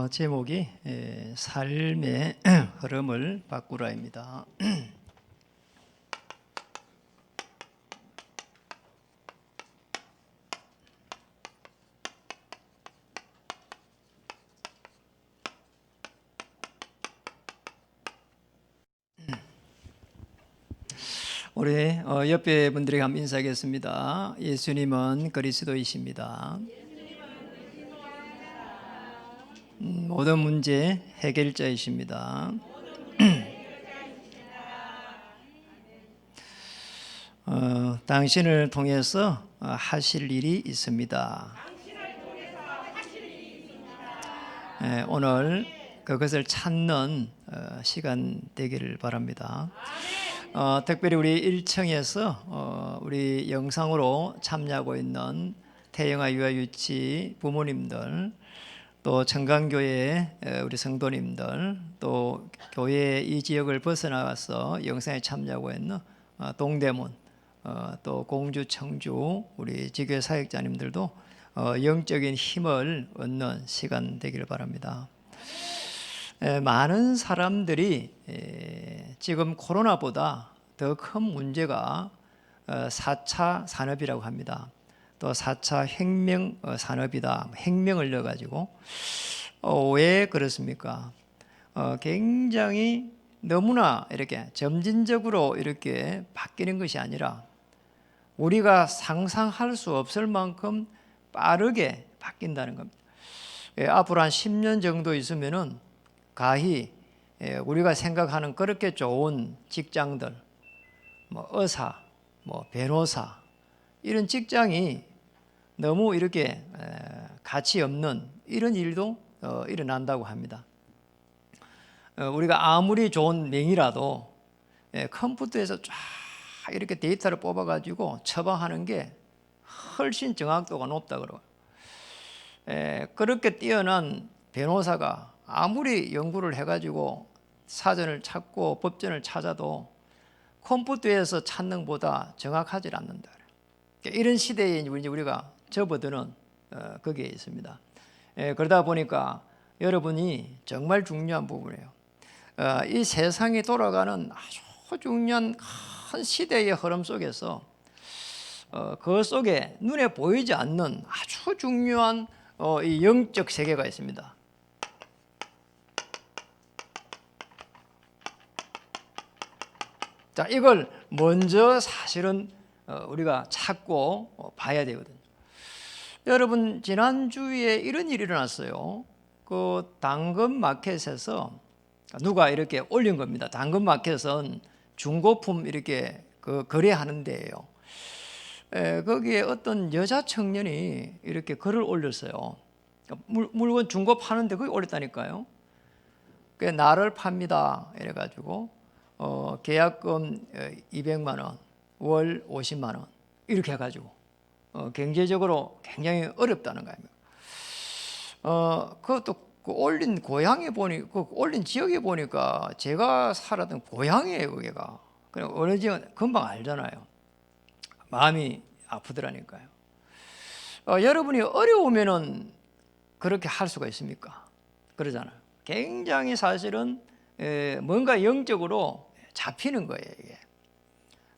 제목이 삶의 흐름을 바꾸라입니다. 우리 옆에 분들에게 한번 인사하겠습니다. 예수님은 그리스도이십니다. 모든 문제 해결자이십니다. 당신을 통해서 하실 일이 있습니다. 오늘 그것을 찾는 시간 되기를 바랍니다. 특별히 우리 1층에서 우리 영상으로 참여하고 있는 태영아 유아유치 부모님들, 또 청강교회 우리 성도님들, 또 교회 이 지역을 벗어나가서 영상에 참여하고 있는 동대문, 또 공주, 청주 우리 지교회 사역자님들도 영적인 힘을 얻는 시간 되기를 바랍니다. 많은 사람들이 지금 코로나보다 더 큰 문제가 4차 산업이라고 합니다. 또 4차 혁명 산업이다. 혁명을 넣어가지고 왜 그렇습니까? 굉장히 너무나 이렇게 점진적으로 이렇게 바뀌는 것이 아니라 우리가 상상할 수 없을 만큼 빠르게 바뀐다는 겁니다. 앞으로 한 10년 정도 있으면은 가히 우리가 생각하는 그렇게 좋은 직장들, 뭐 의사, 뭐 변호사 이런 직장이 너무 이렇게 가치 없는 이런 일도 일어난다고 합니다. 우리가 아무리 좋은 명의라도 컴퓨터에서 쫙 이렇게 데이터를 뽑아가지고 처방하는 게 훨씬 정확도가 높다 그러고, 그렇게 뛰어난 변호사가 아무리 연구를 해가지고 사전을 찾고 법전을 찾아도 컴퓨터에서 찾는 것보다 정확하지 않는다. 이런 시대에 우리가 접어드는 거기에 있습니다. 그러다 보니까 여러분이 정말 중요한 부분이에요. 이 세상이 돌아가는 아주 중요한 큰 시대의 흐름 속에서 그 속에 눈에 보이지 않는 아주 중요한 이 영적 세계가 있습니다. 자, 이걸 먼저 사실은 우리가 찾고 봐야 되거든요. 여러분, 지난주에 이런 일이 일어났어요. 그 당근마켓에서 누가 이렇게 올린 겁니다. 당근마켓은 중고품 이렇게 거래하는 데예요. 거기에 어떤 여자 청년이 이렇게 글을 올렸어요. 물건 중고 파는데 거기 올렸다니까요. 나를 팝니다 이래가지고 계약금 200만 원, 월 50만 원 이렇게 해가지고 경제적으로 굉장히 어렵다는 거예요. 그것도 올린 고향에 보니, 올린 지역에 보니까 제가 살았던 고향이에요, 거기가. 그냥 어느 지역은 금방 알잖아요. 마음이 아프더라니까요. 여러분이 어려우면은 그렇게 할 수가 있습니까? 그러잖아요. 굉장히 사실은 뭔가 영적으로 잡히는 거예요, 이게.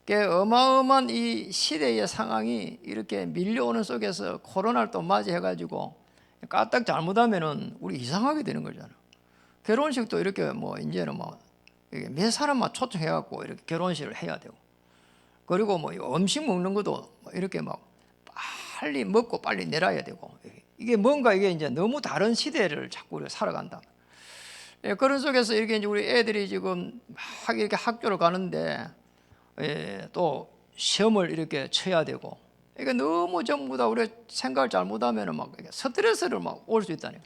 어마어마한 이 시대의 상황이 이렇게 밀려오는 속에서 코로나를 또 맞이해가지고 까딱 잘못하면은 우리 이상하게 되는 거잖아요. 결혼식도 이렇게 뭐 이제는 뭐 몇 사람만 초청해갖고 이렇게 결혼식을 해야 되고, 그리고 뭐 음식 먹는 것도 이렇게 막 빨리 먹고 빨리 내려야 되고, 이게 뭔가 이게 이제 너무 다른 시대를 자꾸 우리가 살아간다. 그런 속에서 이렇게 이제 우리 애들이 지금 막 이렇게 학교를 가는데 또 시험을 이렇게 쳐야 되고, 이게 너무 전부 다 우리가 생각을 잘못하면 막 스트레스를 막 올 수 있다니까.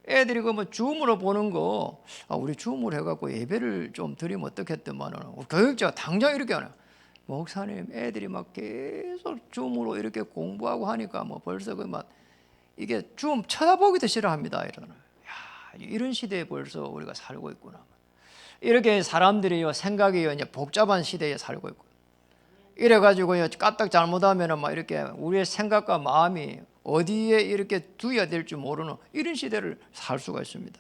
애들이 그 뭐 줌으로 보는 거, 우리 줌으로 해갖고 예배를 좀 드리면 어떻겠더만은 교육자가 당장 이렇게 하네. 목사님, 애들이 막 계속 줌으로 이렇게 공부하고 하니까 뭐 벌써 그 막 이게 줌 쳐다보기도 싫어합니다 이러는. 이런 시대에 벌써 우리가 살고 있구나. 이렇게 사람들이 생각이 이제 복잡한 시대에 살고 있고, 이래가지고 까딱 잘못하면은 막 이렇게 우리의 생각과 마음이 어디에 이렇게 두어야 될지 모르는 이런 시대를 살 수가 있습니다.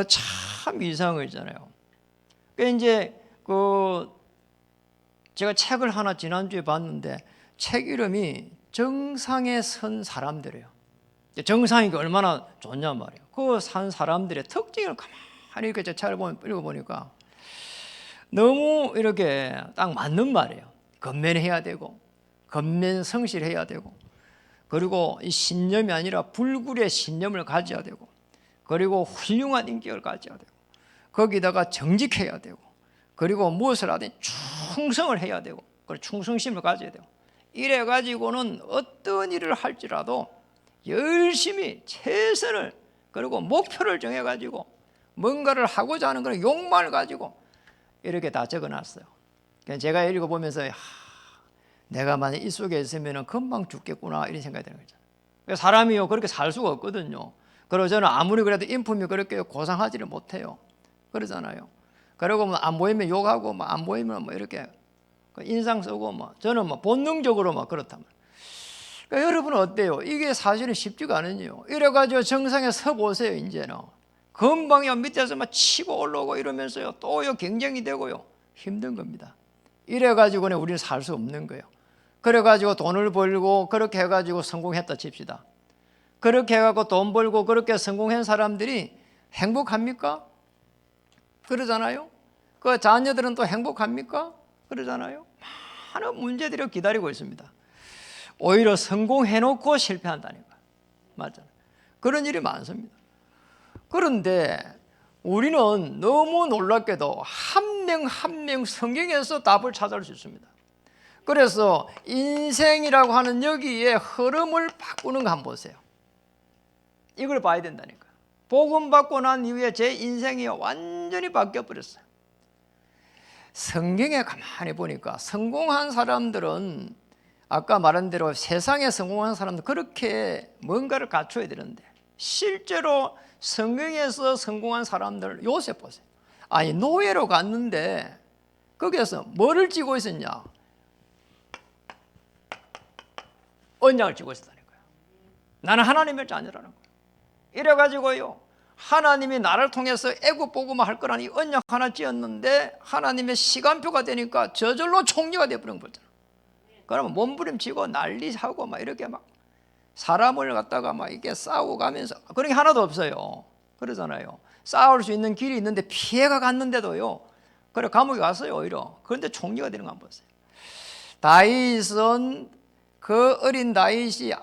참 이상하잖아요. 이제 제가 책을 하나 지난주에 봤는데 책 이름이 정상에 선 사람들이에요. 정상이 얼마나 좋냐 말이에요. 그 산 사람들의 특징을 가만히 이렇게 제 책을 읽어보니까 너무 이렇게 딱 맞는 말이에요. 건면해야 되고, 건면성실해야 되고, 그리고 이 신념이 아니라 불굴의 신념을 가져야 되고, 그리고 훌륭한 인격을 가져야 되고, 거기다가 정직해야 되고, 그리고 무엇을 하든 충성을 해야 되고, 그리고 충성심을 가져야 되고, 이래 가지고는 어떤 일을 할지라도 열심히 최선을, 그리고 목표를 정해 가지고 뭔가를 하고자 하는 그런 욕망을 가지고 이렇게 다 적어놨어요. 제가 읽어보면서 내가 만약 이 속에 있으면 금방 죽겠구나 이런 생각이 드는 거죠. 사람이요 그렇게 살 수가 없거든요. 그리고 저는 아무리 그래도 인품이 그렇게 고상하지를 못해요. 그러잖아요. 그리고 뭐 안 보이면 욕하고 뭐 안 보이면 뭐 이렇게 인상 쓰고 뭐 저는 뭐 본능적으로 막 그렇다면. 그러니까 여러분은 어때요? 이게 사실은 쉽지가 않으요. 이래가지고 정상에 서 보세요. 이제는 금방요 밑에서 막 치고 올라오고 이러면서요 또요 경쟁이 되고요 힘든 겁니다. 이래가지고는 우리는 살 수 없는 거예요. 그래가지고 돈을 벌고 그렇게 해가지고 성공했다 칩시다. 그렇게 해가지고 돈 벌고 그렇게 성공한 사람들이 행복합니까? 그러잖아요. 그 자녀들은 또 행복합니까? 그러잖아요. 많은 문제들이 기다리고 있습니다. 오히려 성공해놓고 실패한다니까. 맞잖아요. 그런 일이 많습니다. 그런데 우리는 너무 놀랍게도 한 명 한 명 성경에서 답을 찾아올 수 있습니다. 그래서 인생이라고 하는 여기에 흐름을 바꾸는 거 한번 보세요. 이걸 봐야 된다니까. 복음 받고 난 이후에 제 인생이 완전히 바뀌어 버렸어요. 성경에 가만히 보니까 성공한 사람들은 아까 말한 대로 세상에 성공한 사람들 그렇게 뭔가를 갖춰야 되는데 실제로 성경에서 성공한 사람들 요셉 보세요. 아니 노예로 갔는데 거기에서 뭐를 쥐고 있었냐? 언약을 쥐고 있었다니까요. 나는 하나님의 자녀라는 거예요. 이래가지고요 하나님이 나를 통해서 애굽 복음을 할 거라니 언약 하나 쥐었는데 하나님의 시간표가 되니까 저절로 총리가 되어버린 거잖아요. 그러면 몸부림치고 난리하고 막 이렇게 막 사람을 갖다가 막 이렇게 싸우고 가면서 그런 게 하나도 없어요. 그러잖아요. 싸울 수 있는 길이 있는데 피해가 갔는데도요. 그래 감옥에 갔어요 오히려. 그런데 총리가 되는 거 한번 보세요. 다윗은 그 어린 다윗이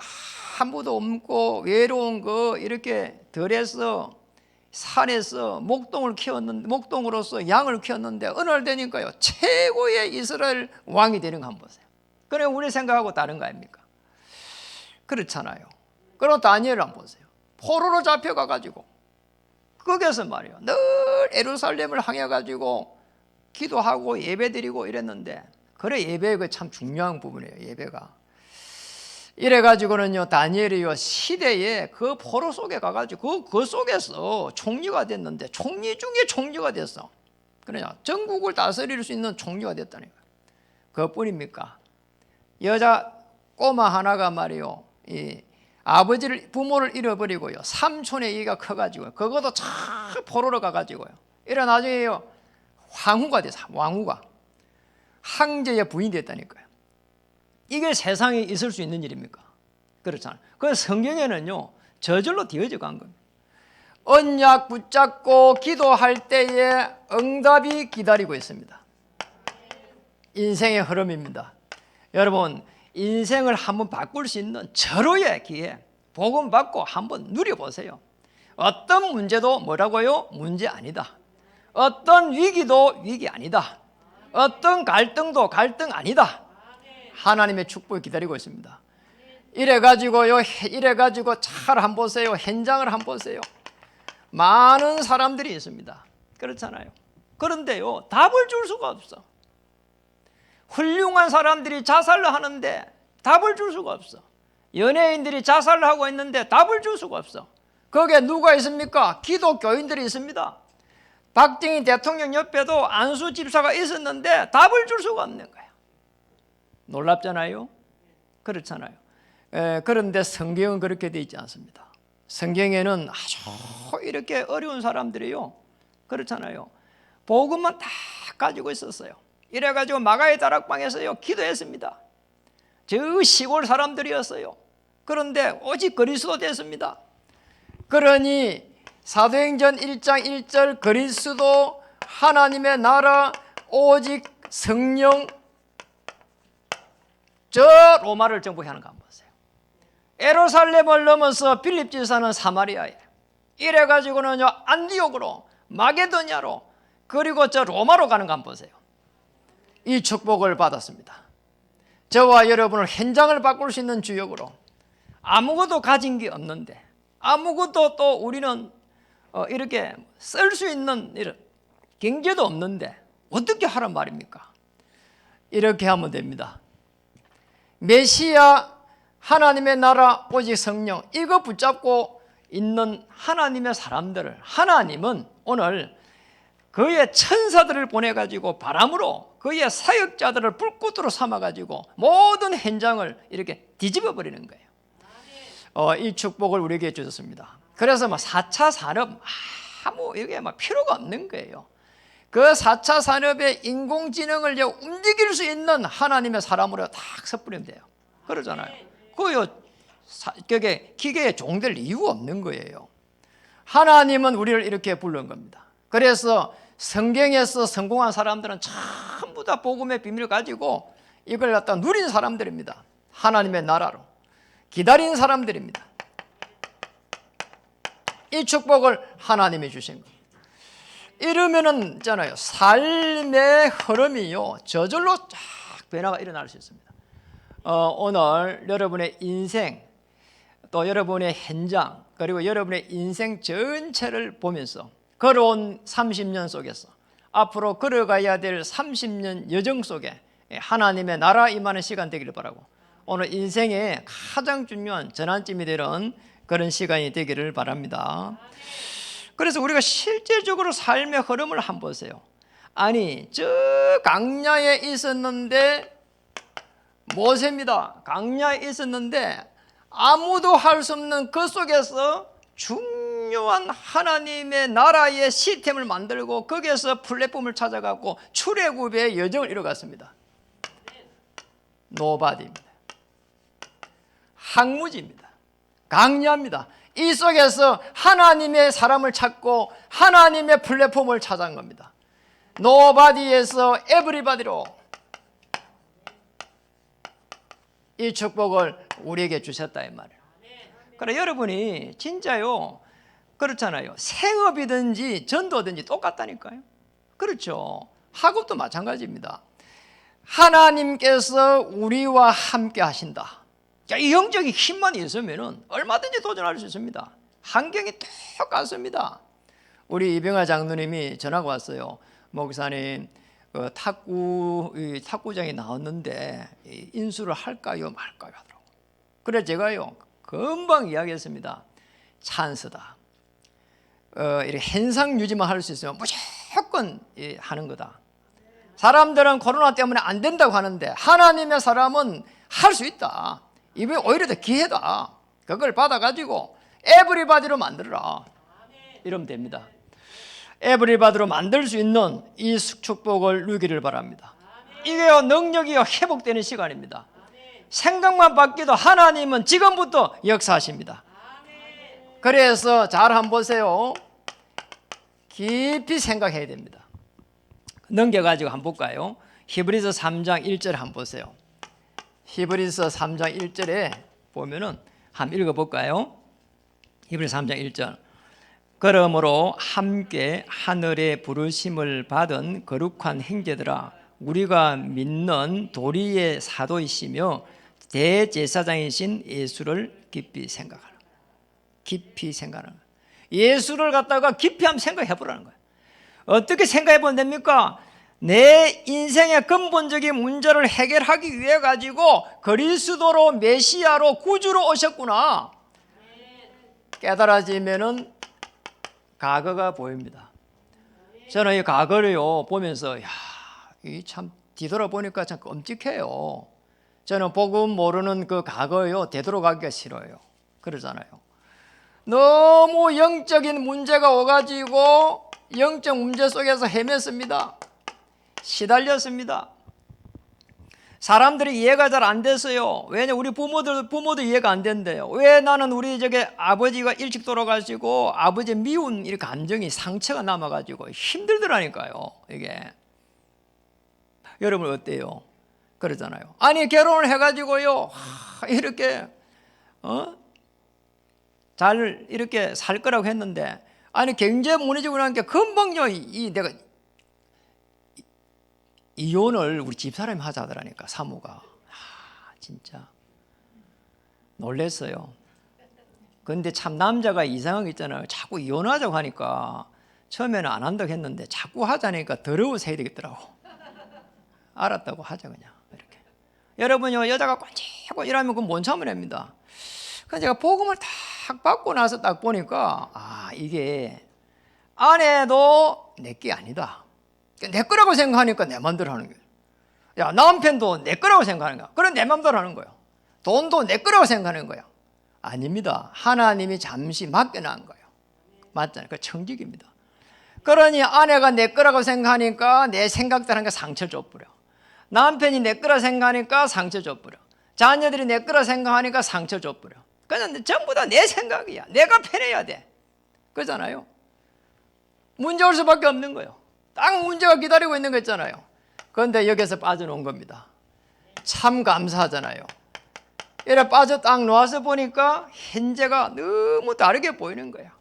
아무도 없고 외로운 거 이렇게 들에서 산에서 목동을 키웠는데 목동으로서 양을 키웠는데 어느 날 되니까요 최고의 이스라엘 왕이 되는 거 한번 보세요. 그래 우리 생각하고 다른 거 아닙니까? 그렇잖아요. 그럼 다니엘을 한번 보세요. 포로로 잡혀가 가지고 거기서 말이에요 늘 예루살렘을 향해 가지고 기도하고 예배드리고 이랬는데 그래 예배가 참 중요한 부분이에요. 예배가 이래가지고는요 다니엘이요 시대에 그 포로 속에 가가지고 그 속에서 총리가 됐는데 총리 중에 총리가 됐어. 그러냐 전국을 다스릴 수 있는 총리가 됐다니까. 그것뿐입니까? 여자 꼬마 하나가 말이요 이 아버지를 부모를 잃어버리고요 삼촌의 이가 커가지고 그것도 참 포로로 가가지고요 이래 나중에요 황후가 됐어. 왕후가 황제의 부인이 됐다니까요. 이게 세상에 있을 수 있는 일입니까? 그렇잖아요. 그래서 성경에는요 저절로 되어져 간 겁니다. 언약 붙잡고 기도할 때에 응답이 기다리고 있습니다. 인생의 흐름입니다. 여러분 인생을 한번 바꿀 수 있는 절호의 기회 복음 받고 한번 누려보세요. 어떤 문제도 뭐라고요? 문제 아니다. 어떤 위기도 위기 아니다. 어떤 갈등도 갈등 아니다. 하나님의 축복이 기다리고 있습니다. 이래가지고요 이래가지고 잘 한번 보세요. 현장을 한번 보세요. 많은 사람들이 있습니다. 그렇잖아요. 그런데요 답을 줄 수가 없어. 훌륭한 사람들이 자살을 하는데 답을 줄 수가 없어. 연예인들이 자살을 하고 있는데 답을 줄 수가 없어. 거기에 누가 있습니까? 기독교인들이 있습니다. 박정희 대통령 옆에도 안수 집사가 있었는데 답을 줄 수가 없는 거예요. 놀랍잖아요. 그렇잖아요. 그런데 성경은 그렇게 되어 있지 않습니다. 성경에는 아주 이렇게 어려운 사람들이요, 그렇잖아요, 복음만 다 가지고 있었어요. 이래가지고 마가의 다락방에서요 기도했습니다. 저 시골 사람들이었어요. 그런데 오직 그리스도 됐습니다. 그러니 사도행전 1장 1절 그리스도 하나님의 나라 오직 성령 저 로마를 정복하는 거 한번 보세요. 예루살렘을 넘어서 빌립 지사는 사마리아에, 이래가지고는요 안디옥으로, 마게도냐로, 그리고 저 로마로 가는 거 한번 보세요. 이 축복을 받았습니다. 저와 여러분을 현장을 바꿀 수 있는 주역으로, 아무것도 가진 게 없는데, 아무것도 또 우리는 이렇게 쓸 수 있는 이런 경제도 없는데 어떻게 하란 말입니까? 이렇게 하면 됩니다. 메시아, 하나님의 나라 오직 성령, 이거 붙잡고 있는 하나님의 사람들을 하나님은 오늘 그의 천사들을 보내가지고 바람으로 그의 사역자들을 불꽃으로 삼아가지고 모든 현장을 이렇게 뒤집어 버리는 거예요. 이 축복을 우리에게 주셨습니다. 그래서 4차 산업 아무 이게 필요가 없는 거예요. 그 4차 산업의 인공지능을 움직일 수 있는 하나님의 사람으로 딱 섣부리면 돼요. 그러잖아요. 그게 기계에 종될 이유가 없는 거예요. 하나님은 우리를 이렇게 부른 겁니다. 그래서 성경에서 성공한 사람들은 전부 다 복음의 비밀을 가지고 이걸 갖다 누린 사람들입니다. 하나님의 나라로 기다린 사람들입니다. 이 축복을 하나님이 주신 겁니다. 이러면은 있잖아요, 삶의 흐름이요 저절로 쫙 변화가 일어날 수 있습니다. 오늘 여러분의 인생, 또 여러분의 현장, 그리고 여러분의 인생 전체를 보면서 걸어온 30년 속에서 앞으로 걸어가야 될 30년 여정 속에 하나님의 나라 임하는 시간 되기를 바라고, 오늘 인생의 가장 중요한 전환점이 되는 그런 시간이 되기를 바랍니다. 그래서 우리가 실제적으로 삶의 흐름을 한번 보세요. 아니, 저 강야에 있었는데, 모세입니다. 강야에 있었는데 아무도 할 수 없는 그 속에서 중요한 하나님의 나라의 시스템을 만들고 거기에서 플랫폼을 찾아가고 출애굽의 여정을 이뤄갔습니다. 노바디입니다. 항무지입니다. 강야입니다. 이 속에서 하나님의 사람을 찾고 하나님의 플랫폼을 찾아간 겁니다. 노바디에서 에브리바디로 이 축복을 우리에게 주셨다 이 말이에요. 그래 여러분이 진짜요, 그렇잖아요, 생업이든지 전도든지 똑같다니까요. 그렇죠. 학업도 마찬가지입니다. 하나님께서 우리와 함께 하신다. 이 영적인 힘만 있으면 얼마든지 도전할 수 있습니다. 환경이 똑같습니다. 우리 이병하 장로님이 전화가 왔어요. 목사님, 탁구장이 나왔는데 인수를 할까요 말까요 하더라고요. 그래서 제가요 금방 이야기했습니다. 찬스다. 이렇게 현상 유지만 할 수 있으면 무조건 하는 거다. 사람들은 코로나 때문에 안 된다고 하는데 하나님의 사람은 할 수 있다. 이게 오히려 더 기회다. 그걸 받아가지고 에브리바디로 만들어라. 이러면 됩니다. 에브리바디로 만들 수 있는 이 축복을 누기를 바랍니다. 이게 능력이 회복되는 시간입니다. 생각만 바뀌어도 하나님은 지금부터 역사하십니다. 그래서 잘 한번 보세요. 깊이 생각해야 됩니다. 넘겨가지고 한번 볼까요? 히브리서 3장 1절 한번 보세요. 히브리서 3장 1절에 보면은 한번 읽어볼까요? 히브리서 3장 1절. 그러므로 함께 하늘의 부르심을 받은 거룩한 형제들아, 우리가 믿는 도리의 사도이시며 대제사장이신 예수를 깊이 생각하라. 깊이 생각하는 거예요. 예수를 갖다가 깊이 한번 생각해 보라는 거예요. 어떻게 생각해 보면 됩니까? 내 인생의 근본적인 문제를 해결하기 위해 가지고 그리스도로 메시아로 구주로 오셨구나. 깨달아지면은 과거가 보입니다. 저는 이 과거를요 보면서 이 참 뒤돌아보니까 참 끔찍해요. 저는 복음 모르는 그 과거요 되돌아가기가 싫어요. 그러잖아요. 너무 영적인 문제가 오가지고 영적 문제 속에서 헤맸습니다. 시달렸습니다. 사람들이 이해가 잘 안 됐어요. 왜냐 우리 부모도 이해가 안 된대요. 왜 나는 우리 아버지가 일찍 돌아가시고 아버지의 미운 이 감정이 상처가 남아가지고 힘들더라니까요. 이게 여러분 어때요? 그러잖아요. 아니 결혼을 해가지고요 이렇게 잘 이렇게 살 거라고 했는데 아니 경제 무너지고 나니까 금방요 내가 이혼을 우리 집사람이 하자 하더라니까 사모가. 진짜 놀랬어요. 근데 참 남자가 이상한 게 있잖아요. 자꾸 이혼하자고 하니까 처음에는 안 한다고 했는데 자꾸 하자니까 더러워서 해야 되겠더라고. 알았다고 하자 그냥 이렇게. 여러분요 여자가 꼰지고 이러면 그건 못 참으랍니다. 그래서 제가 복음을 딱 받고 나서 딱 보니까 이게 아내도 내게 아니다. 내 거라고 생각하니까 내 맘대로 하는 거예요. 야 남편도 내 거라고 생각하는 거야. 그럼 내 맘대로 하는 거예요. 돈도 내 거라고 생각하는 거야. 아닙니다. 하나님이 잠시 맡겨놓은 거예요. 맞잖아요. 그 청직입니다. 그러니 아내가 내 거라고 생각하니까 내 생각대로 하니까 상처 줘버려. 남편이 내 거라 생각하니까 상처 줘버려. 자녀들이 내 거라 생각하니까 상처 줘버려. 그냥 전부 다 내 생각이야. 내가 편해야 돼. 그러잖아요. 문제 올 수밖에 없는 거예요. 딱 문제가 기다리고 있는 거 있잖아요. 그런데 여기서 빠져놓은 겁니다. 참 감사하잖아요. 이래 빠져 딱 놓아서 보니까 현재가 너무 다르게 보이는 거야.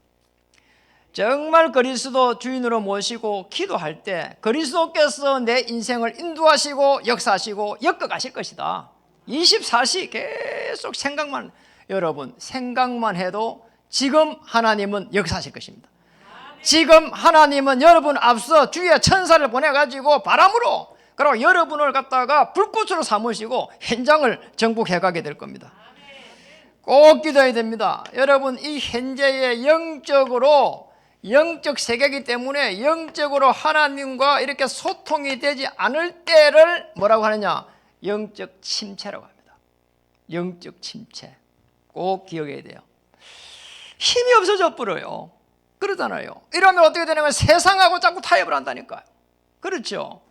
정말 그리스도 주인으로 모시고 기도할 때 그리스도께서 내 인생을 인도하시고 역사하시고 엮어가실 것이다. 24시 계속 생각만, 여러분 생각만 해도 지금 하나님은 역사하실 것입니다. 지금 하나님은 여러분 앞서 주의 천사를 보내가지고 바람으로 그리고 여러분을 갖다가 불꽃으로 삼으시고 현장을 정복해 가게 될 겁니다. 꼭 기도해야 됩니다. 여러분 이 현재의 영적 세계이기 때문에 영적으로 하나님과 이렇게 소통이 되지 않을 때를 뭐라고 하느냐? 영적 침체라고 합니다. 영적 침체. 꼭 기억해야 돼요. 힘이 없어져 버려요. 그러잖아요. 이러면 어떻게 되냐면 세상하고 자꾸 타협을 한다니까요. 그렇죠.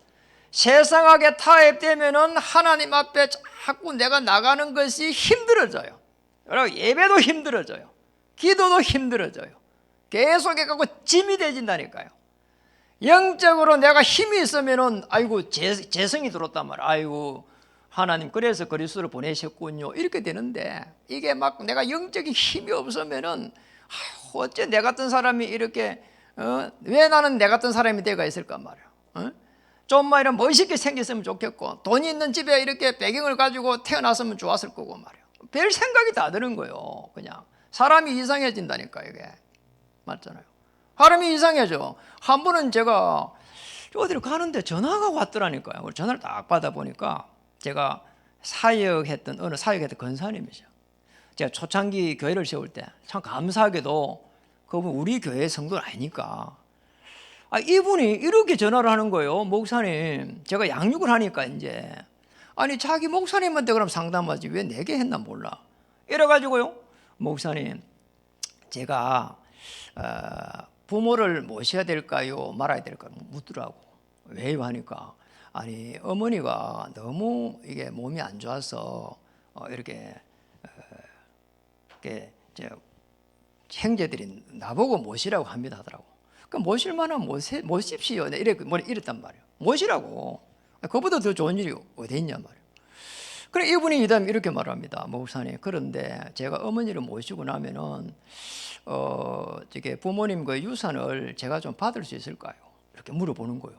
세상하게 타협되면은 하나님 앞에 자꾸 내가 나가는 것이 힘들어져요. 여러분 예배도 힘들어져요. 기도도 힘들어져요. 계속 해갖고 짐이 되진다니까요. 영적으로 내가 힘이 있으면은 아이고 재성이 들었단 말이야. 아이고 하나님 그래서 그리스도를 보내셨군요. 이렇게 되는데 이게 막 내가 영적인 힘이 없으면은 어째 내 같은 사람이 이렇게 왜 나는 내 같은 사람이 되가 있을까 말이야. 좀만 이런 멋있게 생겼으면 좋겠고 돈이 있는 집에 이렇게 배경을 가지고 태어났으면 좋았을 거고 말이야. 별 생각이 다 드는 거예요. 그냥 사람이 이상해진다니까 이게. 맞잖아요. 사람이 이상해져. 한 번은 제가 어디로 가는데 전화가 왔더라니까요. 전화를 딱 받아보니까 제가 사역했던 권사님이죠. 제가 초창기 교회를 세울 때 참 감사하게도 그분 우리 교회 성도는 아니니까 이분이 이렇게 전화를 하는 거예요. 목사님 제가 양육을 하니까 이제 아니 자기 목사님한테 그럼 상담하지 왜 내게 했나 몰라. 이래가지고요 목사님 제가 부모를 모셔야 될까요 말아야 될까요 묻더라고. 왜요 하니까 아니 어머니가 너무 이게 몸이 안 좋아서 이렇게 형제들이 나보고 모시라고 합니다 하더라고. 그럼 모실 만하면 모십시오. 이랬단 말이에요. 모시라고. 그보다 더 좋은 일이 어디 있냐 말이에요. 그래 이분이 이렇게 말합니다. 목사님 그런데 제가 어머니를 모시고 나면은 저게 부모님 그 유산을 제가 좀 받을 수 있을까요? 이렇게 물어보는 거예요.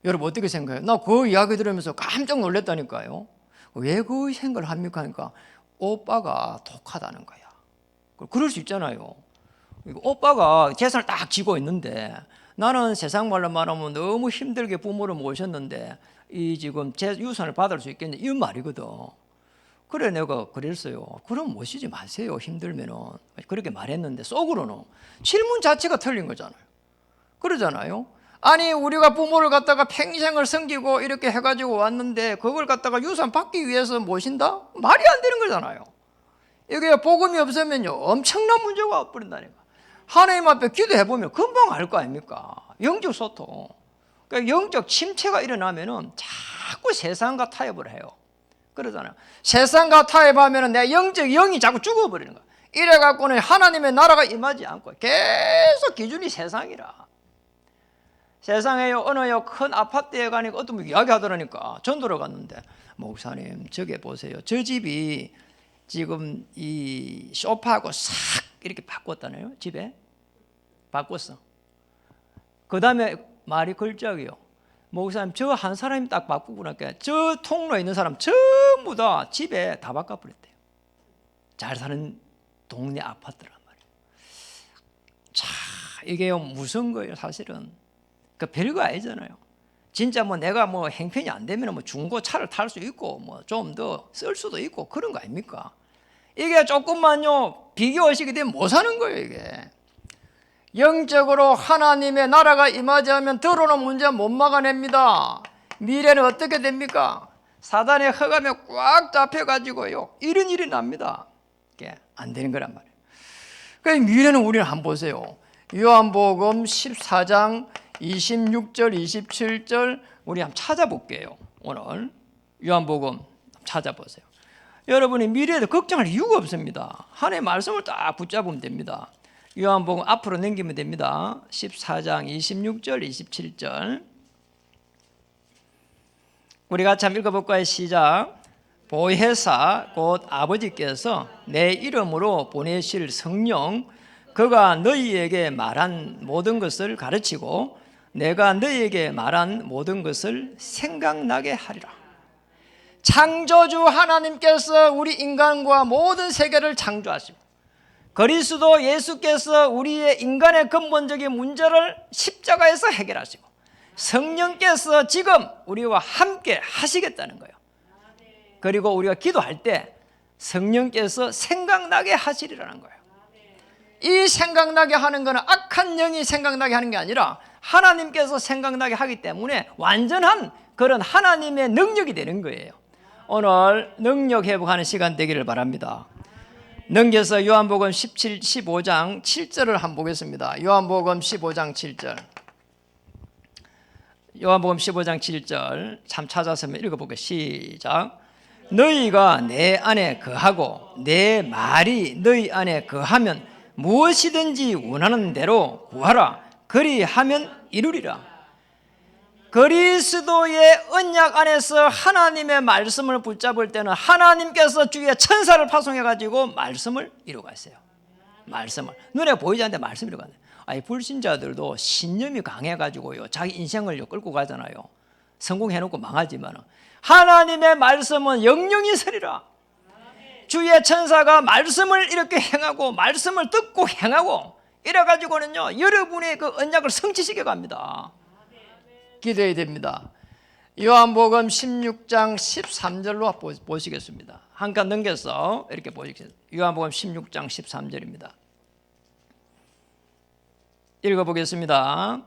여러분 어떻게 생각해요? 나 그 이야기 들으면서 깜짝 놀랐다니까요. 왜 그 생각을 합니까? 하니까 오빠가 독하다는 거야. 그럴 수 있잖아요. 오빠가 재산을 딱 쥐고 있는데 나는 세상 말로 말하면 너무 힘들게 부모를 모셨는데 이 지금 제 유산을 받을 수 있겠냐 이 말이거든. 그래 내가 그랬어요. 그럼 모시지 마세요. 힘들면은 그렇게 말했는데 속으로는 질문 자체가 틀린 거잖아요. 그러잖아요. 아니 우리가 부모를 갖다가 평생을 섬기고 이렇게 해가지고 왔는데 그걸 갖다가 유산 받기 위해서 모신다? 말이 안 되는 거잖아요. 이게 복음이 없으면요 엄청난 문제가 와버린다니까. 하나님 앞에 기도해보면 금방 알 거 아닙니까? 영적 소통. 그러니까 영적 침체가 일어나면은 자꾸 세상과 타협을 해요. 그러잖아요. 세상과 타협하면은 내 영적 영이 자꾸 죽어버리는 거야. 이래갖고는 하나님의 나라가 임하지 않고 계속 기준이 세상이라. 세상에요 어느 큰 아파트에 가니까 어떤 분이 이야기하더라니까. 전도를 갔는데 목사님 저게 보세요. 저 집이 지금 이 소파하고 싹 이렇게 바꿨다네요. 집에 바꿨어. 그 다음에 말이 걸작이요. 목사님 저 한 사람이 딱 바꾸고 나니까 저 통로에 있는 사람 전부 다 집에 다 바꿔버렸대요. 잘 사는 동네 아파트란 말이에요. 자 이게요 무서운 거예요 사실은. 그 별거 아니잖아요. 진짜 뭐 내가 뭐 행편이 안 되면 뭐 중고차를 탈 수 있고 뭐 좀 더 쓸 수도 있고 그런 거 아닙니까? 이게 조금만요 비교의식이 되면 못 사는 거예요. 이게 영적으로 하나님의 나라가 임하지 않으면 들어오는 문제 못 막아냅니다. 미래는 어떻게 됩니까? 사단의 허감에 꽉 잡혀가지고요 이런 일이 납니다. 이게 안 되는 거란 말이에요. 그러니까 미래는 우리는 한번 보세요. 요한복음 14장 26절 27절 우리 한번 찾아볼게요. 오늘 요한복음 찾아보세요. 여러분이 미래에도 걱정할 이유가 없습니다. 하나님의 말씀을 딱 붙잡으면 됩니다. 요한복음 앞으로 넘기면 됩니다. 14장 26절 27절 우리 같이 한번 읽어볼까요? 시작. 보혜사 곧 아버지께서 내 이름으로 보내실 성령 그가 너희에게 말한 모든 것을 가르치고 내가 너희에게 말한 모든 것을 생각나게 하리라. 창조주 하나님께서 우리 인간과 모든 세계를 창조하시고 그리스도 예수께서 우리의 인간의 근본적인 문제를 십자가에서 해결하시고 성령께서 지금 우리와 함께 하시겠다는 거예요. 그리고 우리가 기도할 때 성령께서 생각나게 하시리라는 거예요. 이 생각나게 하는 것은 악한 영이 생각나게 하는 게 아니라 하나님께서 생각나게 하기 때문에 완전한 그런 하나님의 능력이 되는 거예요. 오늘 능력 회복하는 시간 되기를 바랍니다. 넘겨서 요한복음 15장 7절을 한번 보겠습니다. 요한복음 15장 7절. 요한복음 15장 7절 참 찾아서 읽어볼게요. 시작. 너희가 내 안에 거하고 내 말이 너희 안에 거하면 무엇이든지 원하는 대로 구하라. 그리하면 이루리라. 그리스도의 언약 안에서 하나님의 말씀을 붙잡을 때는 하나님께서 주의 천사를 파송해 가지고 말씀을 이루가세요. 말씀을 눈에 보이지 않는데 말씀 이루가네. 아니 불신자들도 신념이 강해 가지고요 자기 인생을 끌고 가잖아요. 성공해 놓고 망하지만 하나님의 말씀은 영영이 서리라. 주의 천사가 말씀을 이렇게 행하고 말씀을 듣고 행하고 이래 가지고는요 여러분의 그 언약을 성취시켜 갑니다. 기도해야 됩니다. 요한복음 16장 13절로 보시겠습니다. 한 칸 넘겨서 이렇게 보시겠습니다. 요한복음 16장 13절입니다. 읽어보겠습니다.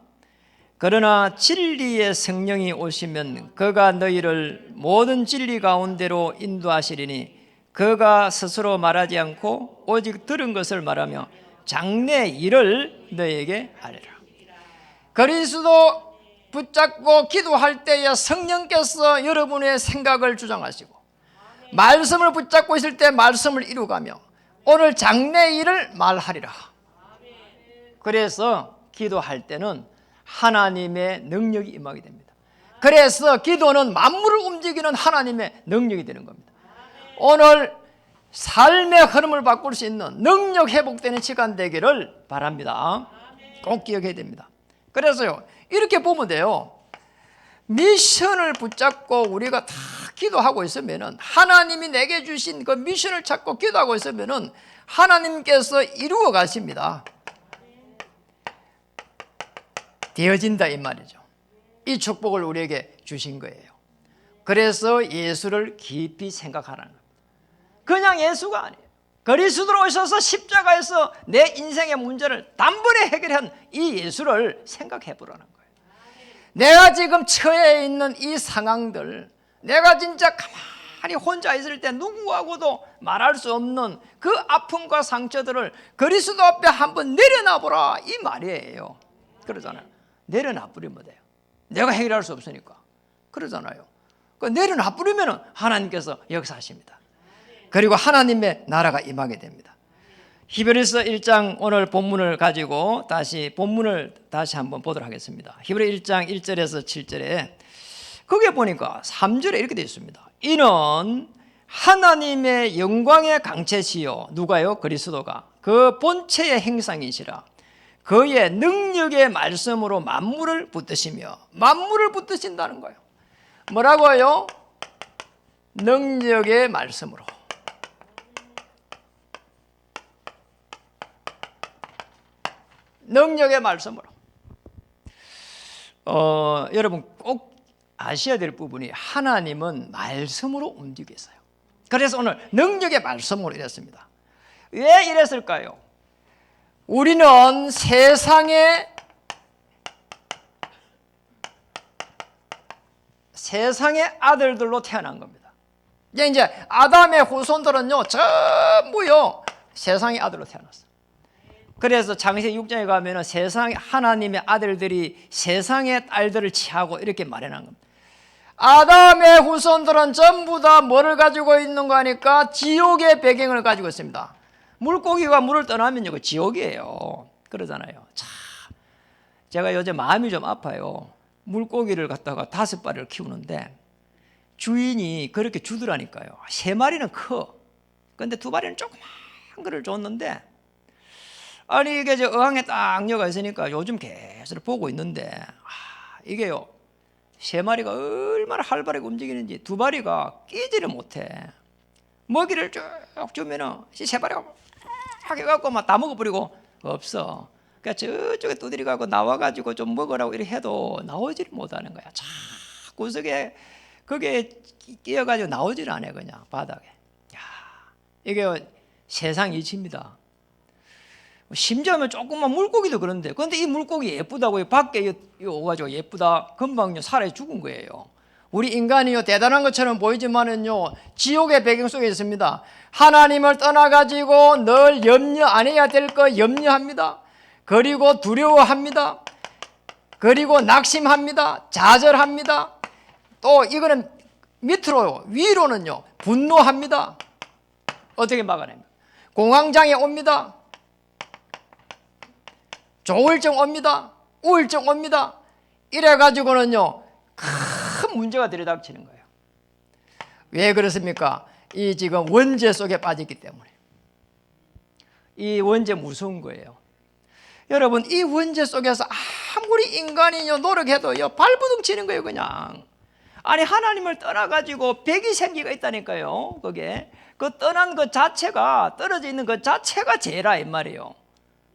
그러나 진리의 성령이 오시면 그가 너희를 모든 진리 가운데로 인도하시리니 그가 스스로 말하지 않고 오직 들은 것을 말하며 장래 일을 너희에게 하리라. 그리스도 붙잡고 기도할 때에 성령께서 여러분의 생각을 주장하시고 말씀을 붙잡고 있을 때 말씀을 이루가며 오늘 장래 일을 말하리라. 그래서 기도할 때는 하나님의 능력이 임하게 됩니다. 그래서 기도는 만물을 움직이는 하나님의 능력이 되는 겁니다. 오늘 삶의 흐름을 바꿀 수 있는 능력 회복되는 시간 되기를 바랍니다. 꼭 기억해야 됩니다. 그래서요 이렇게 보면 돼요. 미션을 붙잡고 우리가 다 기도하고 있으면은 하나님이 내게 주신 그 미션을 찾고 기도하고 있으면은 하나님께서 이루어 가십니다. 되어진다 이 말이죠. 이 축복을 우리에게 주신 거예요. 그래서 예수를 깊이 생각하라는 겁니다. 그냥 예수가 아니에요. 그리스도로 오셔서 십자가에서 내 인생의 문제를 단번에 해결한 이 예수를 생각해 보라는 거예요. 내가 지금 처해 있는 이 상황들, 내가 진짜 가만히 혼자 있을 때 누구하고도 말할 수 없는 그 아픔과 상처들을 그리스도 앞에 한번 내려놔 보라, 이 말이에요. 그러잖아요. 내려놔 버리면 돼요. 내가 해결할 수 없으니까. 그러잖아요. 내려놔 버리면 하나님께서 역사하십니다. 그리고 하나님의 나라가 임하게 됩니다. 히브리서 1장 오늘 본문을 가지고 본문을 다시 한번 보도록 하겠습니다. 히브리 1장 1절에서 7절에 거기에 보니까 3절에 이렇게 되어 있습니다. 이는 하나님의 영광의 강체시요, 누가요? 그리스도가 그 본체의 행상이시라. 그의 능력의 말씀으로 만물을 붙드시며, 만물을 붙드신다는 거예요. 뭐라고요? 능력의 말씀으로. 능력의 말씀으로. 여러분 꼭 아셔야 될 부분이 하나님은 말씀으로 움직이세요. 그래서 오늘 능력의 말씀으로 이랬습니다. 왜 이랬을까요? 우리는 세상의 아들들로 태어난 겁니다. 이제 아담의 후손들은요 전부요 세상의 아들로 태어났어요. 그래서 창세기 6장에 가면은 하나님의 아들들이 세상의 딸들을 취하고 이렇게 말해놓은 겁니다. 아담의 후손들은 전부 다 뭐를 가지고 있는 거 하니까 지옥의 배경을 가지고 있습니다. 물고기가 물을 떠나면요 그 지옥이에요. 그러잖아요. 참, 제가 요즘 마음이 좀 아파요. 물고기를 갖다가 5마리를 키우는데 주인이 그렇게 주더라니까요. 3마리는 커. 근데 2마리는 조그만 거를 줬는데, 아니 이게 저 어항에 딱 녀가 있으니까 요즘 계속 보고 있는데, 이게요 3마리가 얼마나 활발하게 움직이는지 2마리가 끼지를 못해. 먹이를 쭉 주면은 3마리가 막 해갖고 막 다 먹어버리고 없어. 그러니까 저쪽에 두드려 갖고 나와가지고 좀 먹으라고 이렇게 해도 나오지를 못하는 거야. 자꾸 구석에 거기에 끼어가지고 나오지를 않아 그냥 바닥에. 야, 이게 세상 이치입니다. 심지어는 조금만 물고기도 그런데, 그런데 이 물고기 예쁘다고 밖에 오가지고 예쁘다, 금방요 살아 죽은 거예요. 우리 인간이요 대단한 것처럼 보이지만은요 지옥의 배경 속에 있습니다. 하나님을 떠나가지고 늘 염려 안 해야 될 거 염려합니다. 그리고 두려워합니다. 그리고 낙심합니다. 좌절합니다. 또 이거는 밑으로 위로는요 분노합니다. 어떻게 막아냅니까? 공황장애 옵니다. 조울증 옵니다. 우울증 옵니다. 이래가지고는요 큰 문제가 들이닥치는 거예요. 왜 그렇습니까? 이 지금 원죄 속에 빠졌기 때문에. 이 원죄 무서운 거예요. 여러분 이 원죄 속에서 아무리 인간이요 노력해도요 발부둥 치는 거예요 그냥. 아니 하나님을 떠나가지고 백이생기가 있다니까요. 그게 그 떠난 것 자체가, 떨어져 있는 것 자체가 죄라 이 말이에요.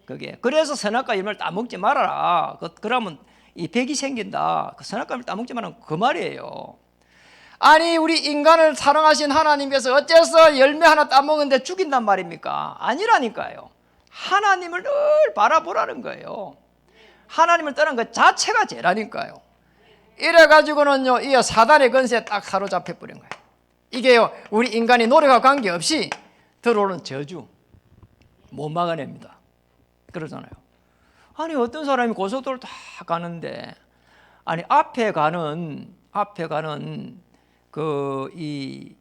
그게 그래서 선악과 열매를 따먹지 말아라. 그러면 이 백이 생긴다. 그 선악과를 따먹지 말라는 그 말이에요. 아니 우리 인간을 사랑하신 하나님께서 어째서 열매 하나 따먹는데 죽인단 말입니까? 아니라니까요. 하나님을 늘 바라보라는 거예요. 하나님을 떠난 것 자체가 죄라니까요. 이래가지고는요 이 사단의 권세에 딱 사로잡혀 버린 거예요. 이게요 우리 인간이 노력과 관계없이 들어오는 저주 못 막아냅니다. 그러잖아요. 아니 어떤 사람이 고속도로를 딱 가는데, 아니 앞에 가는 그 이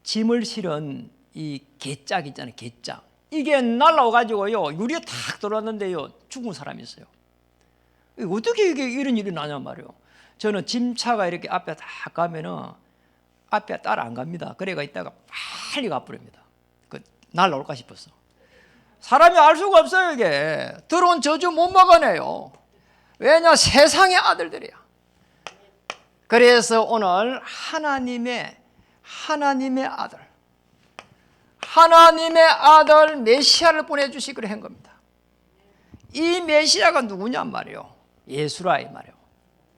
짐을 실은 이 개짝 있잖아요. 개짝 이게 날라와가지고요 유리에 탁 들어왔는데요 죽은 사람이 있어요. 어떻게 이게 이런 일이 나냔 말이에요. 저는 짐차가 이렇게 앞에 딱 가면은 앞에 따라 안 갑니다. 그래가 있다가 빨리 가버립니다. 그 날라올까 싶었어. 사람이 알 수가 없어요. 이게 들어온 저주 못 막아내요. 왜냐? 세상의 아들들이야. 그래서 오늘 하나님의 아들 메시아를 보내주시기로 한 겁니다. 이 메시아가 누구냐 말이에요. 예수라 이 말이에요.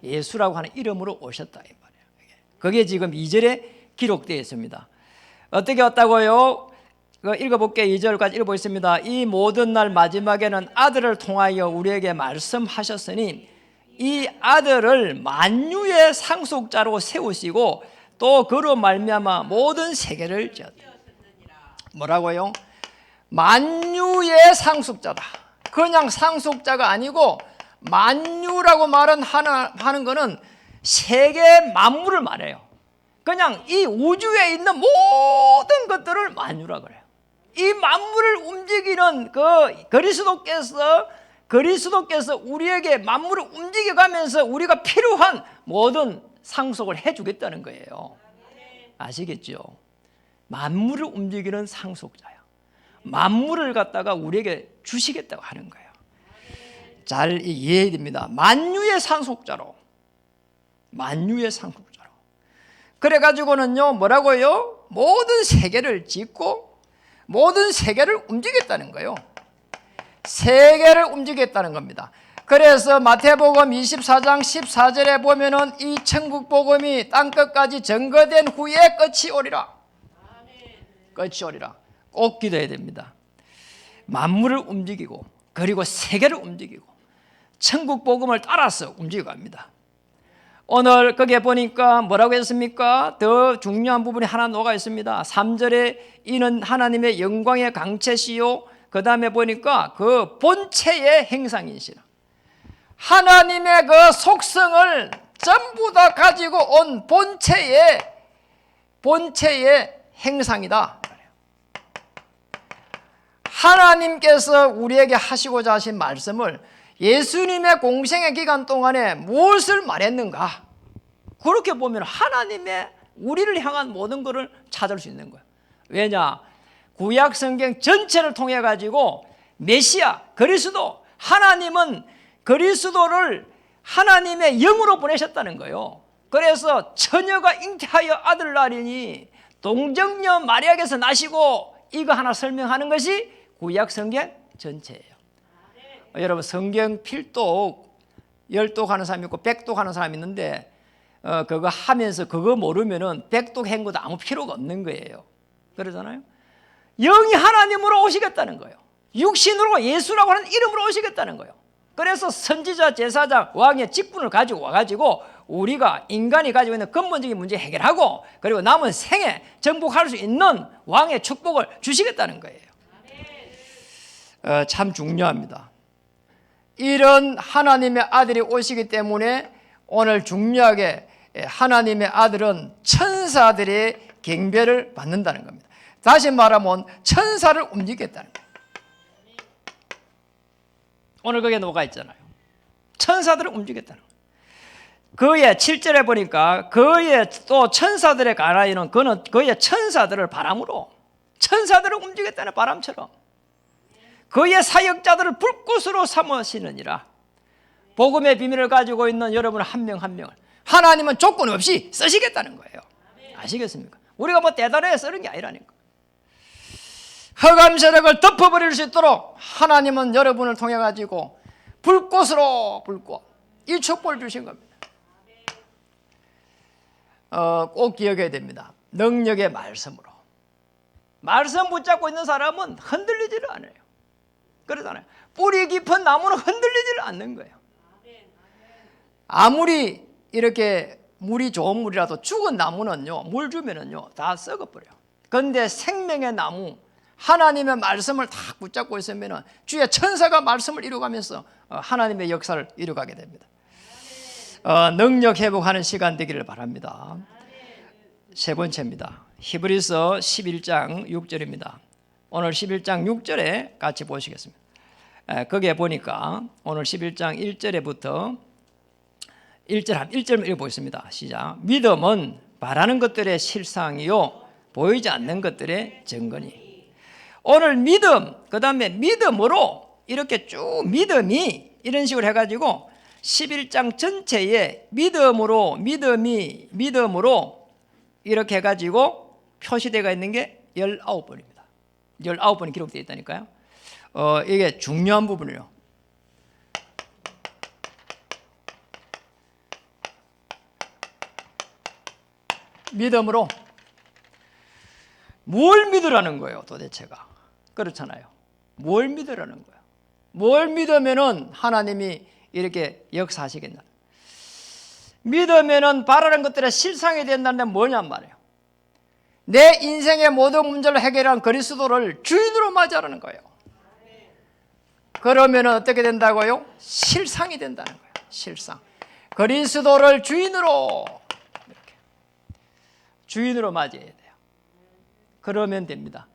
예수라고 하는 이름으로 오셨다 이 말이에요. 그게 지금 2절에 기록되어 있습니다. 어떻게 왔다고요? 읽어볼게요. 2절까지 읽어보겠습니다. 이 모든 날 마지막에는 아들을 통하여 우리에게 말씀하셨으니 이 아들을 만유의 상속자로 세우시고 또 그로 말미암아 모든 세계를 지었다. 뭐라고요? 만유의 상속자다. 그냥 상속자가 아니고 만유라고 하는 것은 세계 만물을 말해요. 그냥 이 우주에 있는 모든 것들을 만유라 그래요. 이 만물을 움직이는 그리스도께서 우리에게 만물을 움직여가면서 우리가 필요한 모든 상속을 해주겠다는 거예요. 아시겠죠? 만물을 움직이는 상속자야. 만물을 갖다가 우리에게 주시겠다고 하는 거예요. 잘 이해해야 됩니다. 만유의 상속자로. 그래가지고는요, 뭐라고요? 모든 세계를 짓고 모든 세계를 움직였다는 거예요. 세계를 움직였다는 겁니다. 그래서 마태복음 24장 14절에 보면은 이 천국 복음이 땅끝까지 전거된 후에 끝이 오리라. 끝이 오리라. 꼭 기도해야 됩니다. 만물을 움직이고 그리고 세계를 움직이고 천국 복음을 따라서 움직여갑니다. 오늘 거기에 보니까 뭐라고 했습니까? 더 중요한 부분이 하나 녹아 있습니다. 3절에 이는 하나님의 영광의 강체시요, 그 다음에 보니까 그 본체의 행상이시라. 하나님의 그 속성을 전부 다 가지고 온 본체의 행상이다. 하나님께서 우리에게 하시고자 하신 말씀을 예수님의 공생의 기간 동안에 무엇을 말했는가? 그렇게 보면 하나님의 우리를 향한 모든 것을 찾을 수 있는 거예요. 왜냐? 구약 성경 전체를 통해 가지고 메시아, 그리스도, 하나님은 그리스도를 하나님의 영으로 보내셨다는 거예요. 그래서 처녀가 잉태하여 아들 낳으리니 동정녀 마리아에게서 나시고, 이거 하나 설명하는 것이 구약 성경 전체예요. 여러분, 성경 필독, 열독 하는 사람이 있고 백독 하는 사람이 있는데 그거 하면서 그거 모르면은 백독 한 것도 아무 필요가 없는 거예요. 그러잖아요. 영이 하나님으로 오시겠다는 거예요. 육신으로 예수라고 하는 이름으로 오시겠다는 거예요. 그래서 선지자, 제사장, 왕의 직분을 가지고 와가지고 우리가 인간이 가지고 있는 근본적인 문제 해결하고 그리고 남은 생에 정복할 수 있는 왕의 축복을 주시겠다는 거예요. 참 중요합니다. 이런 하나님의 아들이 오시기 때문에 오늘 중요하게 하나님의 아들은 천사들의 경배를 받는다는 겁니다. 다시 말하면 천사를 움직였다는 거예요. 오늘 그게 녹아 있잖아요. 천사들을 움직였다는 거예요. 그의 7절에 보니까 그의 또 천사들의 가라이는 그는 그의 천사들을 바람으로, 천사들을 움직였다는 바람처럼 그의 사역자들을 불꽃으로 삼으시느니라. 복음의 비밀을 가지고 있는 여러분 한 명 한 명을 하나님은 조건 없이 쓰시겠다는 거예요. 아시겠습니까? 우리가 뭐 대단해 쓰는 게 아니라니까. 흑암 세력을 덮어버릴 수 있도록 하나님은 여러분을 통해 가지고 불꽃으로 불꽃, 이 축복을 주신 겁니다. 꼭 기억해야 됩니다. 능력의 말씀으로. 말씀 붙잡고 있는 사람은 흔들리지를 않아요. 그러잖아요. 뿌리 깊은 나무는 흔들리지를 않는 거예요. 아무리 이렇게 물이 좋은 물이라도 죽은 나무는요, 물 주면은요 다 썩어버려요. 그런데 생명의 나무, 하나님의 말씀을 다 붙잡고 있으면 주의 천사가 말씀을 이루어가면서 하나님의 역사를 이루어가게 됩니다. 능력 회복하는 시간 되기를 바랍니다. 세 번째입니다. 히브리서 11장 6절입니다. 오늘 11장 6절에 같이 보시겠습니다. 거기에 보니까 오늘 11장 1절에부터 1절 읽어보겠습니다. 시작. 믿음은 바라는 것들의 실상이요 보이지 않는 것들의 증거니. 오늘 믿음, 그 다음에 믿음으로 이렇게 쭉 믿음이 이런 식으로 해가지고 11장 전체에 믿음으로 이렇게 해가지고 표시되어 있는 게 19번입니다. 19번이 기록되어 있다니까요. 이게 중요한 부분이에요. 믿음으로 뭘 믿으라는 거예요, 도대체가. 그렇잖아요. 뭘 믿으라는 거예요. 뭘 믿으면은 하나님이 이렇게 역사하시겠냐. 믿으면은 바라는 것들의 실상이 된다는 게 뭐냔 말이에요. 내 인생의 모든 문제를 해결한 그리스도를 주인으로 맞이하라는 거예요. 그러면 어떻게 된다고요? 실상이 된다는 거예요. 실상. 그리스도를 주인으로 이렇게 주인으로 맞이해야 돼요. 그러면 됩니다.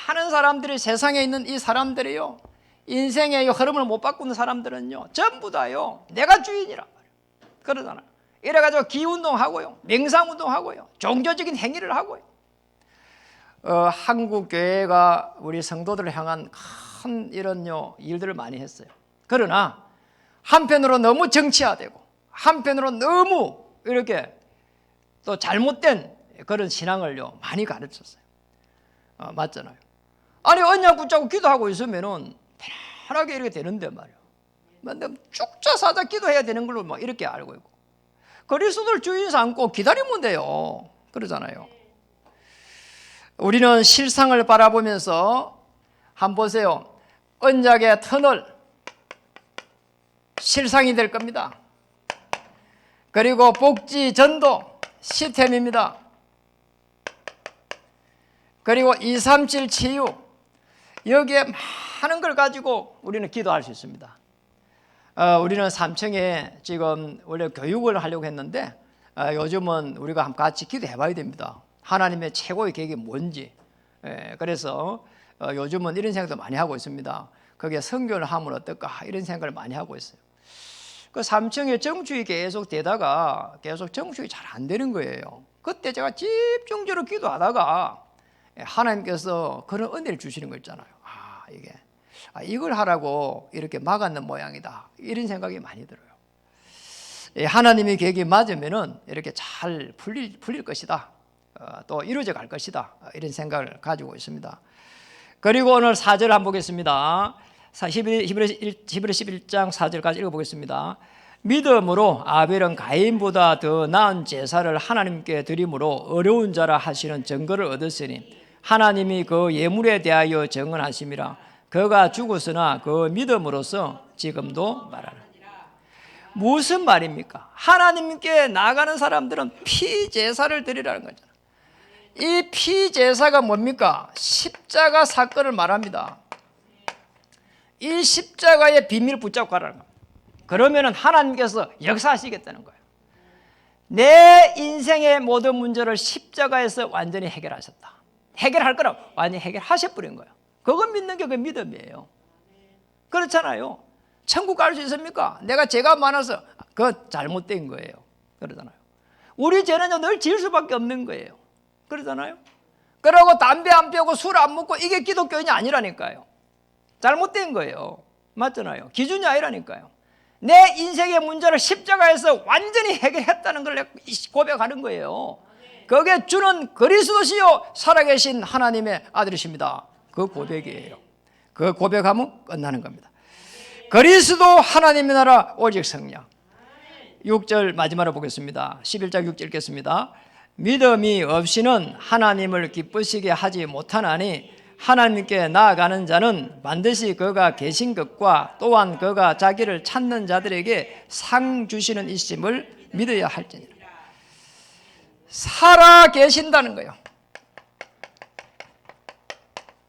많은 사람들이 세상에 있는 이 사람들이요, 인생의 흐름을 못 바꾸는 사람들은요, 전부 다요 내가 주인이란 말이에요. 그러잖아요. 이래가지고 기운동하고요, 명상운동하고요, 종교적인 행위를 하고요. 한국 교회가 우리 성도들을 향한 큰 이런요 일들을 많이 했어요. 그러나 한편으로 너무 정치화되고 한편으로 너무 이렇게 또 잘못된 그런 신앙을요 많이 가르쳤어요. 맞잖아요. 아니 언약 붙잡고 기도하고 있으면은 편하게 이렇게 되는데 말이에요. 쭉자 사자 기도해야 되는 걸로 막 이렇게 알고 있고, 그리스도를 주인 삼고 기다리면 돼요. 그러잖아요. 우리는 실상을 바라보면서 한번 보세요. 언약의 터널 실상이 될 겁니다. 그리고 복지 전도 시스템입니다. 그리고 237 치유, 여기에 많은 걸 가지고 우리는 기도할 수 있습니다. 우리는 3층에 지금 원래 교육을 하려고 했는데 요즘은 우리가 같이 기도해 봐야 됩니다. 하나님의 최고의 계획이 뭔지. 그래서 요즘은 이런 생각도 많이 하고 있습니다. 거기에 선교를 하면 어떨까 이런 생각을 많이 하고 있어요. 그 3층에 정축이 계속 되다가 계속 정축이 잘 안 되는 거예요. 그때 제가 집중적으로 기도하다가 하나님께서 그런 은혜를 주시는 거 있잖아요. 이걸 하라고 이렇게 막았는 모양이다, 이런 생각이 많이 들어요. 하나님의 계획이 맞으면은 이렇게 잘 풀릴 것이다, 또 이루어져 갈 것이다, 이런 생각을 가지고 있습니다. 그리고 오늘 4절 한번 보겠습니다. 히브리 11장 4절까지 읽어보겠습니다. 믿음으로 아벨은 가인보다 더 나은 제사를 하나님께 드림으로 어려운 자라 하시는 증거를 얻었으니 하나님이 그 예물에 대하여 정언하심이라. 그가 죽었으나 그 믿음으로써 지금도 말하는. 무슨 말입니까? 하나님께 나가는 사람들은 피제사를 드리라는 거잖아요. 이 피제사가 뭡니까? 십자가 사건을 말합니다. 이 십자가의 비밀을 붙잡고 가라는 겁니다. 그러면 하나님께서 역사하시겠다는 거예요. 내 인생의 모든 문제를 십자가에서 완전히 해결하셨다. 해결할 거라고 완전히 해결하셔버린 거예요. 그거 믿는 게 그 믿음이에요. 그렇잖아요. 천국 갈 수 있습니까? 내가 죄가 많아서 그거 잘못된 거예요. 그러잖아요. 우리 죄는 늘 지을 수밖에 없는 거예요. 그러잖아요. 그러고 담배 안 피우고 술 안 먹고 이게 기독교인이 아니라니까요. 잘못된 거예요. 맞잖아요. 기준이 아니라니까요. 내 인생의 문제를 십자가에서 완전히 해결했다는 걸 고백하는 거예요. 그게 주는 그리스도시요 살아계신 하나님의 아들이십니다. 그 고백이에요. 그 고백하면 끝나는 겁니다. 그리스도 하나님의 나라 오직 성령. 6절 마지막으로 보겠습니다. 11장 6절 읽겠습니다. 믿음이 없이는 하나님을 기쁘시게 하지 못하나니 하나님께 나아가는 자는 반드시 그가 계신 것과 또한 그가 자기를 찾는 자들에게 상 주시는 이심을 믿어야 할지니라. 살아 계신다는 거예요.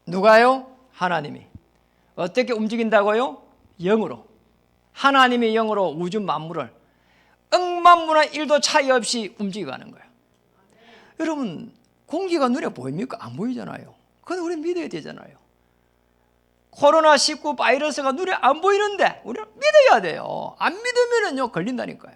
누가요? 하나님이. 어떻게 움직인다고요? 영으로. 하나님의 영으로 우주 만물을 억만분의 1도 차이 없이 움직여가는 거예요. 여러분, 공기가 눈에 보입니까? 안 보이잖아요. 그건 우리 믿어야 되잖아요. 코로나19 바이러스가 눈에 안 보이는데 우리는 믿어야 돼요. 안 믿으면요 걸린다니까요.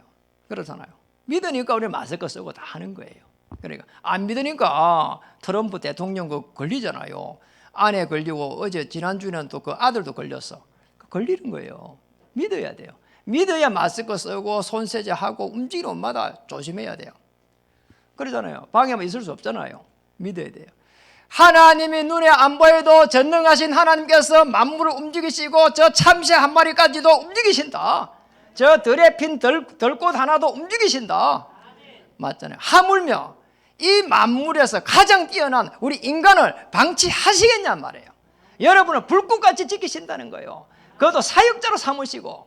그렇잖아요. 믿으니까 우리 마스크 쓰고 다 하는 거예요. 그러니까 안 믿으니까 트럼프 대통령 그 걸리잖아요. 아내 걸리고 어제 지난주에는 또 그 아들도 걸렸어. 걸리는 거예요. 믿어야 돼요. 믿어야 마스크 쓰고 손세제하고 움직이는 곳마다 조심해야 돼요. 그러잖아요. 방해만 있을 수 없잖아요. 믿어야 돼요. 하나님이 눈에 안 보여도 전능하신 하나님께서 만물을 움직이시고 저 참새 한 마리까지도 움직이신다. 저 들에 핀 들꽃 하나도 움직이신다. 맞잖아요. 하물며 이 만물에서 가장 뛰어난 우리 인간을 방치하시겠냔 말이에요. 여러분은 불꽃같이 지키신다는 거예요. 그것도 사역자로 삼으시고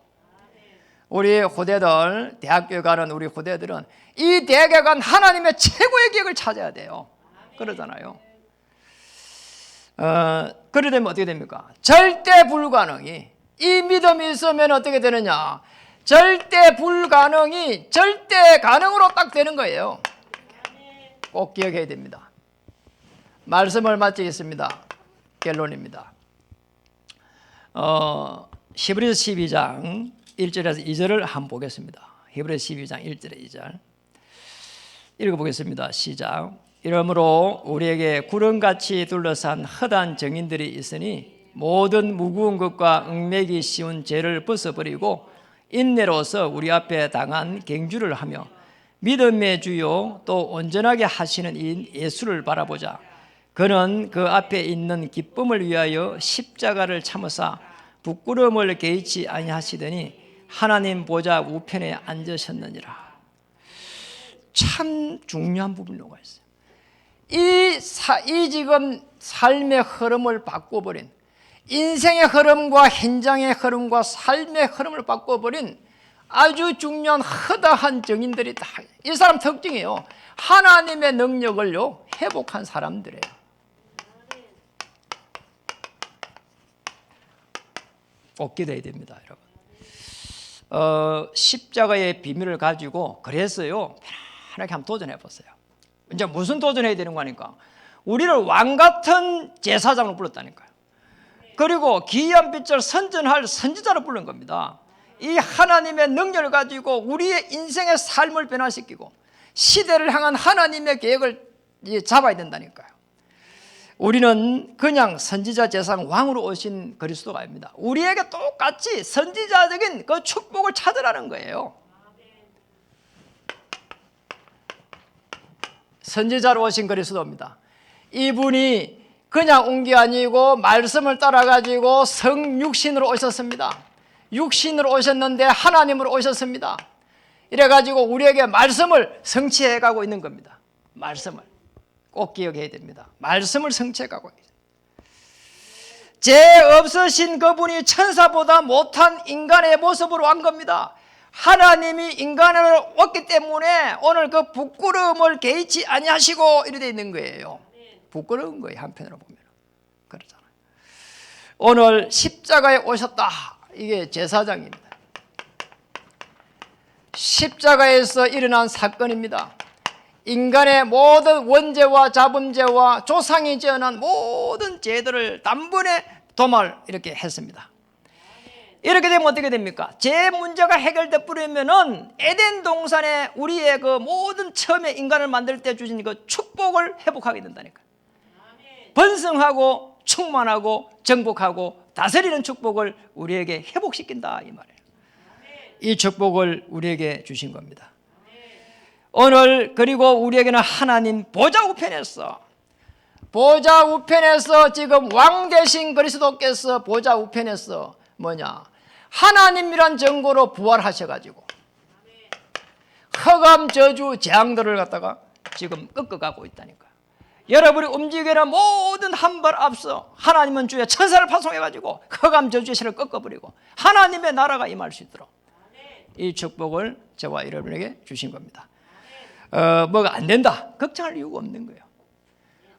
우리 후대들, 대학교에 가는 우리 후대들은 이 대학에 간 하나님의 최고의 계획을 찾아야 돼요. 그러잖아요. 그러려면 어떻게 됩니까? 절대 불가능이, 이 믿음이 있으면 어떻게 되느냐? 절대 불가능이 절대 가능으로 딱 되는 거예요. 꼭 기억해야 됩니다. 말씀을 마치겠습니다. 결론입니다. 히브리서 12장 1절에서 2절을 한번 보겠습니다. 히브리서 12장 1절에 2절 읽어보겠습니다. 시작. 이러므로 우리에게 구름같이 둘러싼 헛한 정인들이 있으니 모든 무거운 것과 얽매기 쉬운 죄를 벗어버리고 인내로서 우리 앞에 당한 경주를 하며 믿음의 주요 또 온전하게 하시는 이 예수를 바라보자. 그는 그 앞에 있는 기쁨을 위하여 십자가를 참으사 부끄러움을 개의치 아니하시더니 하나님 보좌 우편에 앉으셨느니라. 참 중요한 부분이 녹아 있어요. 이 지금 삶의 흐름을 바꿔버린, 인생의 흐름과 현장의 흐름과 삶의 흐름을 바꿔버린 아주 중요한 허다한 정인들이 다 이 사람 특징이에요. 하나님의 능력을요 회복한 사람들이에요. 꼭 기도해야 됩니다, 여러분. 십자가의 비밀을 가지고 그래서요 편하게 한번 도전해 보세요. 이제 무슨 도전해야 되는 거니까 우리를 왕 같은 제사장으로 불렀다니까요. 그리고 기이한 빛을 선전할 선지자로 부른 겁니다. 이 하나님의 능력을 가지고 우리의 인생의 삶을 변화시키고 시대를 향한 하나님의 계획을 잡아야 된다니까요. 우리는 그냥 선지자 제사장 왕으로 오신 그리스도가 아닙니다. 우리에게 똑같이 선지자적인 그 축복을 찾으라는 거예요. 선지자로 오신 그리스도입니다. 이분이 그냥 온 게 아니고 말씀을 따라가지고 성육신으로 오셨습니다. 육신으로 오셨는데 하나님으로 오셨습니다. 이래가지고 우리에게 말씀을 성취해가고 있는 겁니다. 말씀을 꼭 기억해야 됩니다. 말씀을 성취해가고 있습니다. 죄 없으신 그분이 천사보다 못한 인간의 모습으로 온 겁니다. 하나님이 인간으로 왔기 때문에 오늘 그 부끄러움을 개의치 아니하시고 이래 돼 있는 거예요. 부끄러운 거예요. 한편으로 보면 그러잖아요. 오늘 십자가에 오셨다. 이게 제사장입니다. 십자가에서 일어난 사건입니다. 인간의 모든 원죄와 자범죄와 조상이 지어난 모든 죄들을 단번에 도말 이렇게 했습니다. 이렇게 되면 어떻게 됩니까? 죄 문제가 해결돼 버리면은 에덴 동산에 우리의 그 모든 처음에 인간을 만들 때 주신 그 축복을 회복하게 된다니까요. 번성하고 충만하고 정복하고 다스리는 축복을 우리에게 회복시킨다 이 말이에요. 이 축복을 우리에게 주신 겁니다. 오늘 그리고 우리에게는 하나님 보좌 우편에서 지금 왕 되신 그리스도께서 보좌 우편에서 뭐냐? 하나님이란 증거로 부활하셔가지고 흑암 저주 재앙들을 갖다가 지금 꺾어가고 있다니까요. 여러분이 움직이는 모든 한 발 앞서 하나님은 주의 천사를 파송해가지고 흑암 저주의 신을 꺾어버리고 하나님의 나라가 임할 수 있도록 이 축복을 저와 여러분에게 주신 겁니다. 뭐가 안 된다 걱정할 이유가 없는 거예요.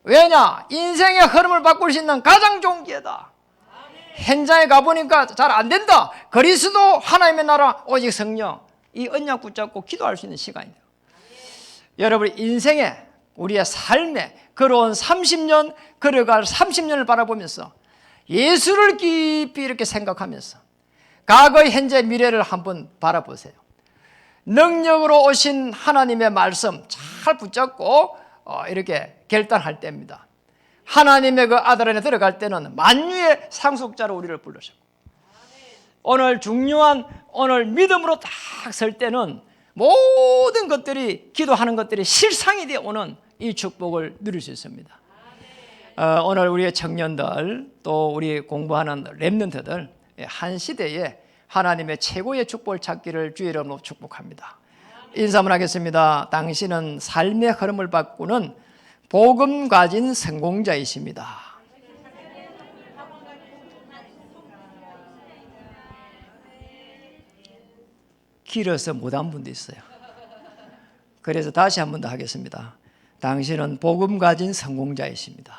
왜냐? 인생의 흐름을 바꿀 수 있는 가장 좋은 기회다. 현장에 가보니까 잘 안 된다. 그리스도 하나님의 나라 오직 성령 이 언약 붙잡고 기도할 수 있는 시간이에요. 여러분 인생에 우리의 삶에 걸어온 30년 걸어갈 30년을 바라보면서 예수를 깊이 이렇게 생각하면서 과거 현재 미래를 한번 바라보세요. 능력으로 오신 하나님의 말씀 잘 붙잡고 이렇게 결단할 때입니다. 하나님의 그 아들 안에 들어갈 때는 만유의 상속자로 우리를 부르셨고 오늘 중요한 오늘 믿음으로 딱 설 때는 모든 것들이 기도하는 것들이 실상이 되어 오는 이 축복을 누릴 수 있습니다. 오늘 우리의 청년들 또 우리 공부하는 렘넌트들 한 시대에 하나님의 최고의 축복을 찾기를 주의 이름으로 축복합니다. 인사 한번 하겠습니다. 당신은 삶의 흐름을 바꾸는 복음 가진 성공자이십니다. 길어서 못한 분도 있어요. 그래서 다시 한 번 더 하겠습니다. 당신은 복음 가진 성공자이십니다.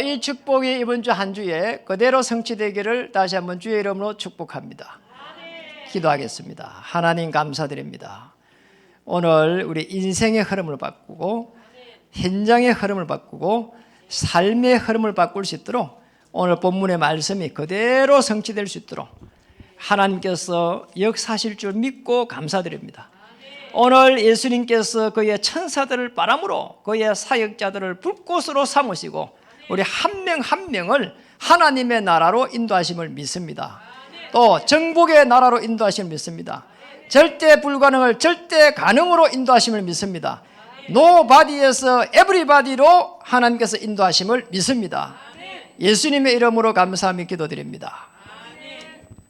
이 축복이 이번 주 한 주에 그대로 성취되기를 다시 한번 주의 이름으로 축복합니다. 기도하겠습니다. 하나님 감사드립니다. 오늘 우리 인생의 흐름을 바꾸고 현장의 흐름을 바꾸고 삶의 흐름을 바꿀 수 있도록 오늘 본문의 말씀이 그대로 성취될 수 있도록 하나님께서 역사하실 줄 믿고 감사드립니다. 오늘 예수님께서 그의 천사들을 바람으로 그의 사역자들을 불꽃으로 삼으시고 우리 한 명 한 명을 하나님의 나라로 인도하심을 믿습니다. 또 정복의 나라로 인도하심을 믿습니다. 절대 불가능을 절대 가능으로 인도하심을 믿습니다. 노바디에서 에브리바디로 하나님께서 인도하심을 믿습니다. 예수님의 이름으로 감사하며 기도드립니다.